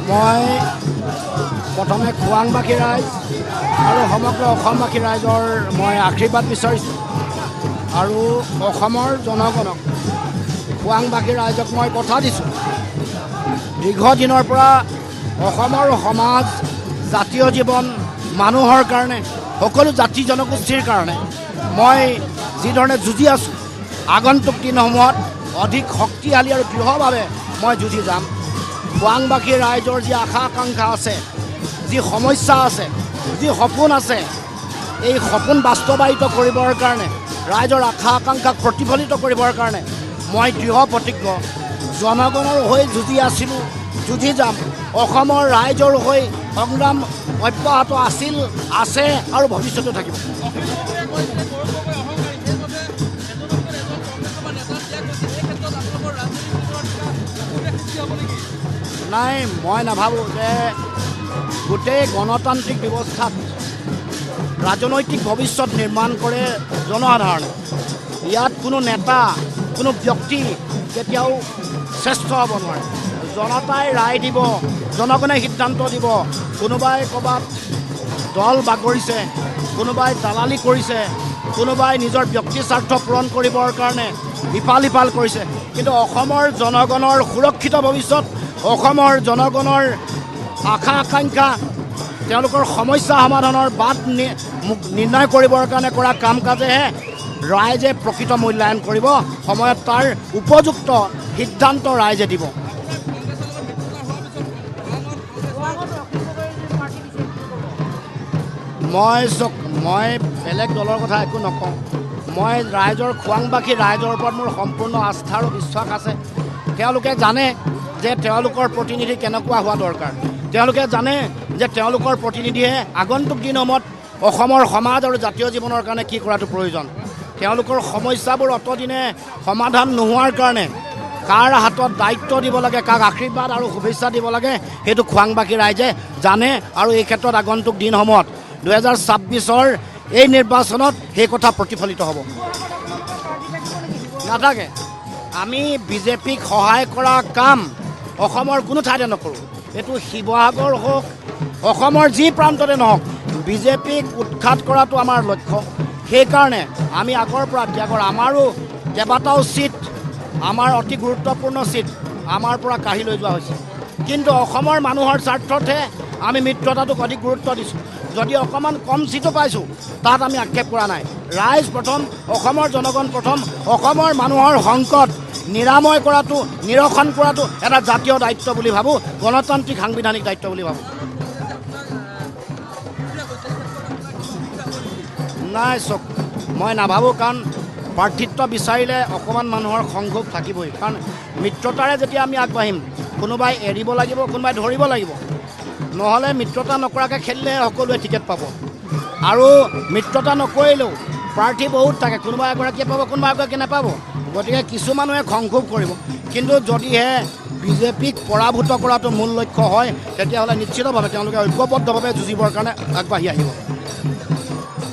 মই প্ৰথমে খোৱাংবাসী ৰাইজ আৰু সমগ্ৰ অসমবাসী ৰাইজৰ মই আশীৰ্বাদ বিচাৰিছোঁ আৰু অসমৰ জনগণক খোৱাংবাসী ৰাইজক মই কথা দিছোঁ দীৰ্ঘদিনৰ পৰা অসমৰ সমাজ জাতীয় জীৱন মানুহৰ কাৰণে সকলো জাতি জনগোষ্ঠীৰ কাৰণে মই যিধৰণে যুঁজি আছোঁ আগন্তুক দিনসমূহত অধিক শক্তিশালী আৰু দৃঢ়ভাৱে মই যুঁজি যাম খোৱাংবাসী ৰাইজৰ যি আশা আকাংক্ষা আছে যি সমস্যা আছে যি সপোন আছে এই সপোন বাস্তৱায়িত কৰিবৰ কাৰণে ৰাইজৰ আশা আকাংক্ষাক প্ৰতিফলিত কৰিবৰ কাৰণে মই দৃঢ় প্ৰতিজ্ঞ জনগণৰ হৈ যুঁজি আছিলোঁ যুঁজি যাম অসমৰ ৰাইজৰ হৈ সংগ্ৰাম অব্যাহত আছিল আছে আৰু ভৱিষ্যতেও থাকিব নাই মই নাভাবোঁ যে গোটেই গণতান্ত্ৰিক ব্যৱস্থাত ৰাজনৈতিক ভৱিষ্যত নিৰ্মাণ কৰে জনসাধাৰণে ইয়াত কোনো নেতা কোনো ব্যক্তি কেতিয়াও শ্ৰেষ্ঠ হ'ব নোৱাৰে জনতাই ৰায় দিব জনগণে সিদ্ধান্ত দিব কোনোবাই ক'ৰবাত দল বাগৰিছে কোনোবাই দালালি কৰিছে কোনোবাই নিজৰ ব্যক্তি স্বাৰ্থ পূৰণ কৰিবৰ কাৰণে ইফাল সিফাল কৰিছে কিন্তু অসমৰ জনগণৰ সুৰক্ষিত ভৱিষ্যত অসমৰ জনগণৰ আশা আকাংক্ষা তেওঁলোকৰ সমস্যা সমাধানৰ বাট নিৰ্ণয় কৰিবৰ কাৰণে কৰা কাম কাজেহে ৰাইজে প্ৰকৃত মূল্যায়ন কৰিব সময়ত তাৰ উপযুক্ত সিদ্ধান্ত ৰাইজে দিব মই বেলেগ দলৰ কথা একো নকওঁ মই ৰাইজৰ খোৱাংবাসী ৰাইজৰ ওপৰত মোৰ সম্পূৰ্ণ আস্থা আৰু বিশ্বাস আছে তেওঁলোকে জানে যে তেওঁলোকৰ প্ৰতিনিধি কেনেকুৱা হোৱা দৰকাৰ তেওঁলোকে জানে যে তেওঁলোকৰ প্ৰতিনিধিয়ে আগন্তুক দিনসমূহত অসমৰ সমাজ আৰু জাতীয় জীৱনৰ কাৰণে কি কৰাটো প্ৰয়োজন তেওঁলোকৰ সমস্যাবোৰ অতদিনে সমাধান নোহোৱাৰ কাৰণে কাৰ হাতত দায়িত্ব দিব লাগে কাক আশীৰ্বাদ আৰু শুভেচ্ছা দিব লাগে সেইটো খোৱাংবাসী ৰাইজে জানে আৰু এই ক্ষেত্ৰত আগন্তুক দিনসমূহত 2026 এই নিৰ্বাচনত সেই কথা প্ৰতিফলিত হ'ব নাথাকে আমি বিজেপিক সহায় কৰা কাম অসমৰ কোনো ঠাইতে নকৰোঁ এইটো শিৱসাগৰ হওক অসমৰ যি প্ৰান্ততে নহওক বিজেপিক উৎখাত কৰাটো আমাৰ লক্ষ্য সেইকাৰণে আমি আগৰ পৰা ত্যাগৰ আমাৰো কেইবাটাও চিট আমাৰ অতি গুৰুত্বপূৰ্ণ চিট আমাৰ পৰা কাঢ়ি লৈ যোৱা হৈছে কিন্তু অসমৰ মানুহৰ স্বাৰ্থতহে আমি মিত্ৰতাটোক অধিক গুৰুত্ব দিছোঁ যদি অকণমান কম চিটো পাইছোঁ তাত আমি আক্ষেপ কৰা নাই ৰাইজ প্ৰথম অসমৰ জনগণ প্ৰথম অসমৰ মানুহৰ সংকট নিৰাময় কৰাটো নিৰসন কৰাটো এটা জাতীয় দায়িত্ব বুলি ভাবোঁ গণতান্ত্ৰিক সাংবিধানিক দায়িত্ব বুলি ভাবোঁ নাই চক মই নাভাবোঁ কাৰণ প্ৰাৰ্থিত্ব বিচাৰিলে অকণমান মানুহৰ সংক্ষোভ থাকিবই কাৰণ মিত্ৰতাৰে যেতিয়া আমি আগবাঢ়িম কোনোবাই এৰিব লাগিব কোনোবাই ধৰিব লাগিব নহ'লে মিত্ৰতা নকৰাকৈ খেলিলে সকলোৱে টিকেট পাব আৰু মিত্ৰতা নকৰিলেও প্ৰাৰ্থী বহুত থাকে কোনোবা এগৰাকীয়ে পাব কোনোবা এগৰাকীয়ে নাপাব গতিকে কিছু মানুহে সংক্ষোভ কৰিব কিন্তু যদিহে বিজেপিক পৰাভূত কৰাটো মূল লক্ষ্য হয় তেতিয়াহ'লে নিশ্চিতভাৱে তেওঁলোকে ঐক্যবদ্ধভাৱে যুঁজিবৰ কাৰণে আগবাঢ়ি আহিব